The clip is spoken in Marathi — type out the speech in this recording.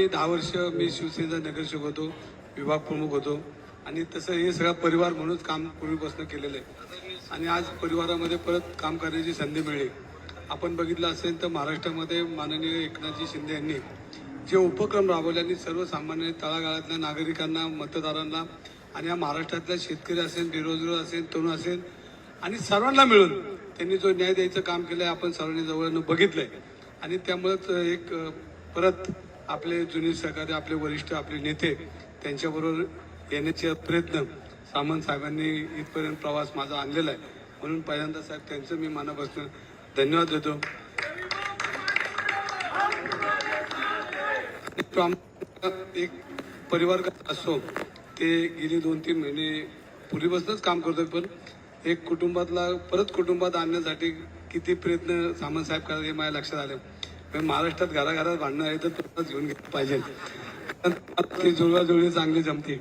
10 वर्ष मी शिवसेनेचा नगरसेवक होतो, विभाग प्रमुख होतो आणि तसं हे सगळा परिवार म्हणूनच काम पूर्वीपासून केलेलं आहे आणि आज परिवारामध्ये परत काम करण्याची संधी मिळेल. आपण बघितलं असेल तर महाराष्ट्रामध्ये माननीय एकनाथजी शिंदे यांनी जे उपक्रम राबवले आणि सर्वसामान्य तळागाळातल्या नागरिकांना, मतदारांना आणि या महाराष्ट्रातल्या शेतकरी असेल, बेरोजगार असेल, तरुण असेल आणि सर्वांना मिळून त्यांनी जो न्याय द्यायचं काम केलं आहे आपण सर्वांनी जवळनं बघितलंय आणि त्यामुळेच एक परत आपले जुने सहकारी, आपले वरिष्ठ, आपले नेते त्यांच्याबरोबर येण्याचे प्रयत्न सामंत साहेबांनी इथपर्यंत प्रवास माझा आणलेला आहे. म्हणून पहिल्यांदा साहेब त्यांचं मी मनापासून धन्यवाद देतो. एक परिवार असो ते गेली 2-3 महिने पूर्वीपासूनच काम करतोय, पण एक कुटुंबातला परत कुटुंबात आणण्यासाठी किती प्रयत्न सामंत साहेब करतात हे माझ्या लक्षात आलं. महाराष्ट्रात घराघरात भांडणं आहे तर तुम्हाला घेऊन घेतलं पाहिजे, जुळवाजुळवी चांगली जमते.